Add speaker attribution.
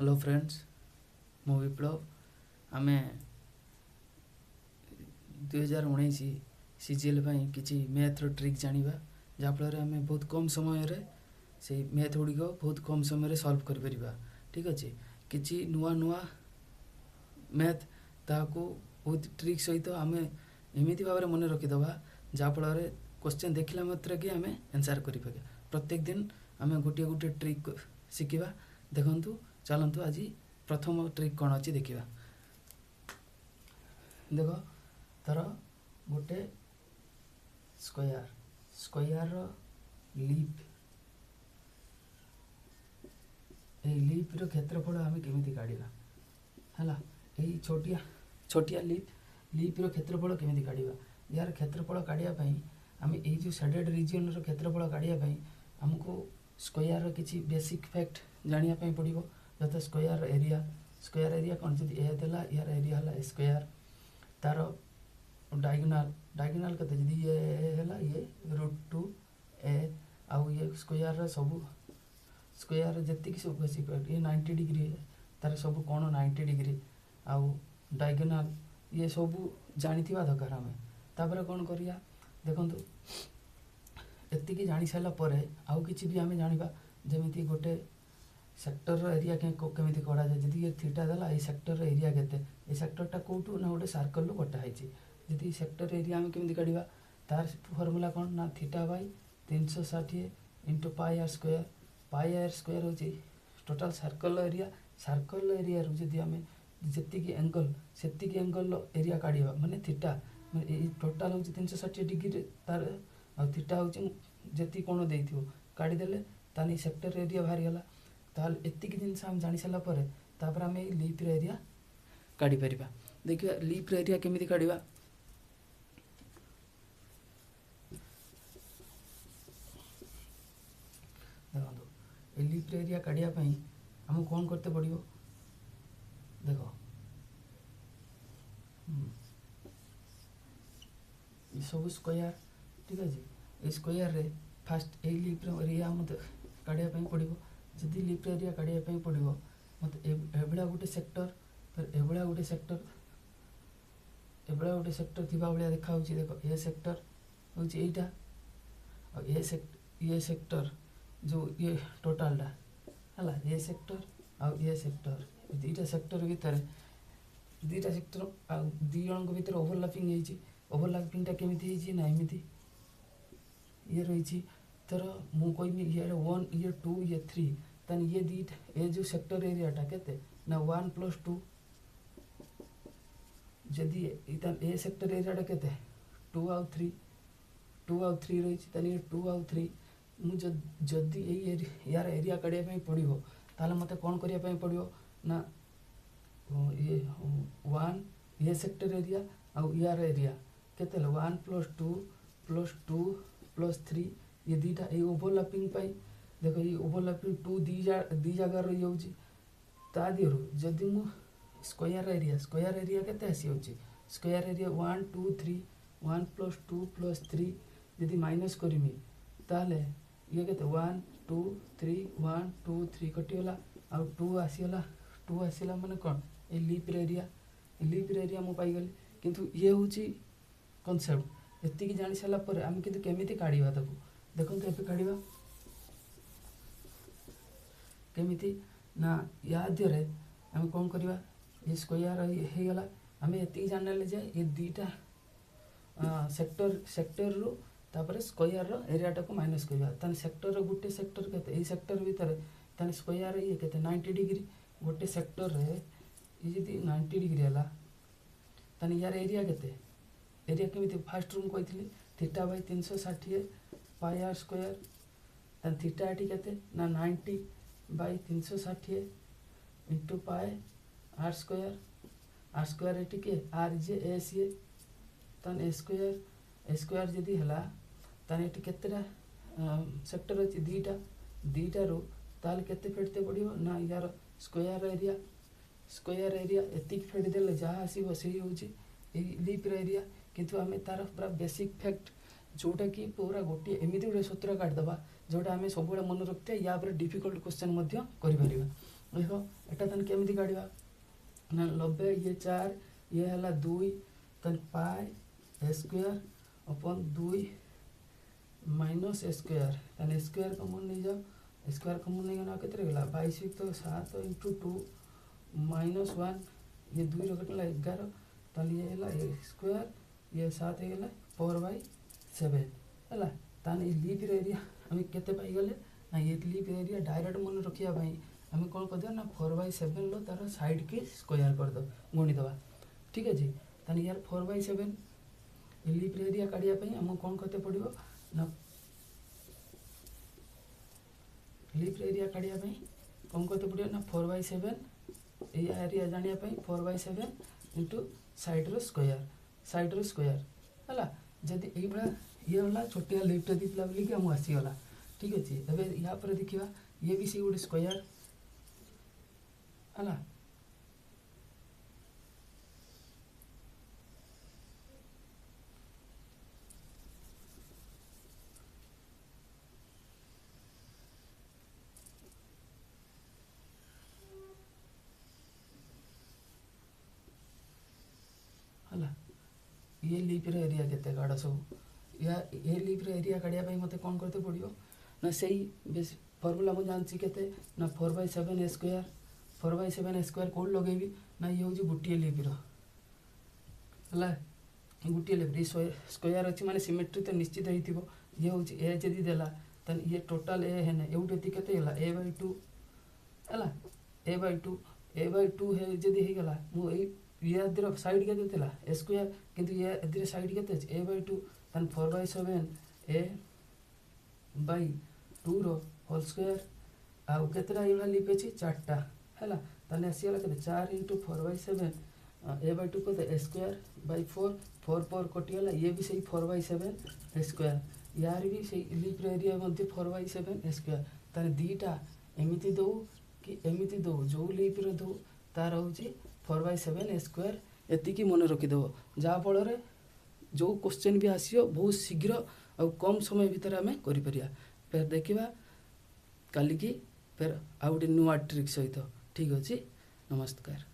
Speaker 1: Hello friends, मु विप्लव। आमे 2019 CGL किसी मैथ्र ट्रिक जानिबा जहाँफल आम बहुत कम समय से मैथ गुड़िक बहुत कम समय सल्व कर परिबा। ठीक अच्छे किसी नुआ नुआ मैथ ताको बहुत ट्रिक सहित आम एमती भाव मन रखीदबा जहाँफल क्वेश्चन देखला मात्र कि आम आंसर कर प्रत्येक दिन आम गोटे गोटे ट्रिक शिखा। देखु चलतु आज प्रथम ट्रिक कौन अच्छी देखा। देख तार गोटे स्क्वायर स्क्वायर लीफ लीफ रो क्षेत्रफल आम केमी काढ़ा है यही छोटिया छोटिया लीफ रो क्षेत्रफल केमी काढ़ा। यार क्षेत्रफल काढ़ापी आम ये जो शेडेड रिजन रो क्षेत्रफल काढ़ापी आमको स्क्वायर किसी बेसिक फैक्ट जानापी पड़ो। जैसे स्क्वायर एरिया कौन जी ए देला यार एरिया है स्क्वायर तार डायगोनाल के जी ये है ये √2 ए आउ ये स्क्वायर सब स्क्वायर जी सब बेसिक फैक्ट ये 90 डिग्री तार सब कौन 90 डिग्री आउ डायगोनाल ये सब जानी दरकार आम तापर कौन करिया। देखु एति जानी सारापर आउ कि भी आम जाना जमी गोटे सेक्टर एरिया केमी कढ़ा जाए। जी ये थीटा देला ये सेक्टर एरिया केते ये सेक्टरटा कौटू ना गोटे सर्कल कटाई जी सेक्टर एरिया आम केमी काढ़ा तार फर्मूला कौन ना theta by 360 into pi R square हूँ टोटाल सर्कल एरिया जी आम जी एंगल से एंगल एरिया काढ़ा माने थीटा टोटाल हूँ 360 डिग्री तार थीटा हूँ जी कौन दे काढ़ीदे तानी सेक्टर एरिया बाहरी गला। ताल एतिक जिनस आम जानी सारापर तापर आम लीफ एरिया काढ़ी परिबा। देखिए लीफ एरिया केमी काढ़ा। देखो लीफ एरिया काढ़ापी आम कौन करते पड़ो। देख सब स्क्वायर ठीक अच्छे स्क्वायर रे फास्ट यही लीफ एरिया मत काढ़ापी पड़ो। जदि लीफ एरिया काढ़ापी पड़ो मत एभला गोटे सेक्टर फिर एभला गोटे सेक्टर थी भाया देखा। देख ए सेक्टर हूँ यहीटा और ये सेक्टर जो ये टोटालटा है ये सेक्टर आउ ये सेक्टर दुईटा सेक्टर भितर दुईटा सेक्टर दी जन भर ओभरलैपिंग ओभरलैपिंगटा केमी ना एमती ये रही तर मु कहमी ये 1 ये 2 ये 3 तन ये दीटा ये जो सेक्टर एरियाटा केते ना 1 + 2 जदि ए सेक्टर एरियाटा केते 2 आउ 3 रही तन ये 2 आउ 3 मुझे जदि यार एरिया काढ़ापी पड़ो ताले मते कौन करने पड़ो ना ये 1 ये सेक्टर एरिया आउ यार एरिया केते 1 + 2 + 2 + 3 ये दीटा ये ओभरलैपिंग देख ये ओभरलैपिंग 2 दी जगार रही हो दिहर जदि मु स्क्वायर एरिया केते आसी होची स्क्वायर एरिया 1 2 3 1 + 2 + 3 जदि माइनस करमी ताले ये केते 1 2 3 1 2 3 कटिगला आउ 2 आसीगला माने कौन ये लीफ एरिया मु पाईगली। किंतु ये हूँ कनसेप्ट एति जानी सारापर आम कि केमी काढ़ा ताको देखो ए काढ़ा केमी ना या दिहरे आम कौन करवा ये स्क्वायर होगला आम ये जान ये दीटा सेक्टर रु तापर स्क्वायर एरियाटा को माइनस करवा तान सेक्टर गोटे सेक्टर के सेक्टर भितर तान स्क्वायर ये के 90 डिग्री गोटे सेक्टर रे ये जी 90 डिग्री है तान यार एरिया केते एरिया केमी फास्ट रूम कही theta by 360 pi R square तान थीटा एटी केते ना 90 by 360 into pi R square एटी के आर जे ए सी तान ए स्क्वायर जदि है तान एटी केतेटा सेक्टर अच्छी दीटा रो ताल केते फेटते पड़ो ना यार स्क्वायर एरिया एतिक फेटिदेले जहाँ आसो से हूँ लीफ एरिया। किंतु आम तार पूरा बेसिक फैक्ट जोटा कि पूरा गोटे एमती गोटे सूत्र काटिदेवा जोटा आम सब मन रखते या डिफिकल्ट क्वेश्चन कर देख एटा तन केमिति काढिबा ना 90 ये 4 ये हला 2 तन पाई ए स्क्वायर अपन 2 माइनस ए स्क्वायर तन स्क्वायर कॉमन नहीं जाओ स्क्वायर कॉमन नहीं गना केते गला 22 तो 7 * 2 माइनस 1 ये 2 रखला 11 तन ये हला ए स्क्वायर ये 7 हेला 4/7 हला तन लीप एरिया हम केते पाई गले ना ये लीप एरिया डायरेक्ट मन रखिया भाई हमें कौन कर दिया ना 4/7 लो तार साइड के स्क्वायर कर दो गुणी दबा ठीक है जी तन यार 4/7 लीप एरिया काढिया पई हम कौन करते पड़िबो ना लीप एरिया काढिया पई कौन करते पड़िबो ना 4/7 ए एरिया जानिया पई 4/7 इनटू साइड रो स्क्वायर हला जदी एई बड़ा ये वाला छोटिया लीप दी दिला बोली कि हम आसी वाला ठीक है जी एबे यहाँ पर देखिबा ये भी सी गुड स्क्वायर हला हला ये लीप एरिया केते काढ सब या ये लीप एरिया काढिया पई मते कोन करते पड़ियो ना सही बेस फार्मूला मु जानची केते ना 4/7 ए स्क्वायर 4/7 ए स्क्वायर कोड लगेबी ना ये होजी गुटिए लीप रो हला गुटिए लीप री स्क्वायर अछि माने सिमेट्री तो निश्चित हेतिबो ये होजी ए जदी देला तन ये टोटल ए हेने एउटेती केते गेला a/2 हला a/2 है जदी हे गेला मु ए ये अदर साइड के देतेला ए स्क्वायर किंतु ये अदर साइड के ते a/2 तन 4/7 a/2 रो होल स्क्वायर आउ केतरा इला लिपेछि चारटा हला तने आसीला केते 4 * 4/7 a/2 को ए स्क्वायर बाय 4 4 4 कटियाला ये भी सही 4/7 ए स्क्वायर यार भी सही लीप एरिया मध्ये 4/7 ए स्क्वायर तने दीटा एमिति दो कि एमिति दो जो लीप रो दो तार होछि 4/7 ए स्क्वायर एति की मन रखि दो जा फल रे जो क्वेश्चन भी आसियो बहुत शीघ्र और कम समय भीतर हमें करि परिया फिर देखिबा काली की फिर आउट न्यू ट्रिक सहित ठीक अछि नमस्कार।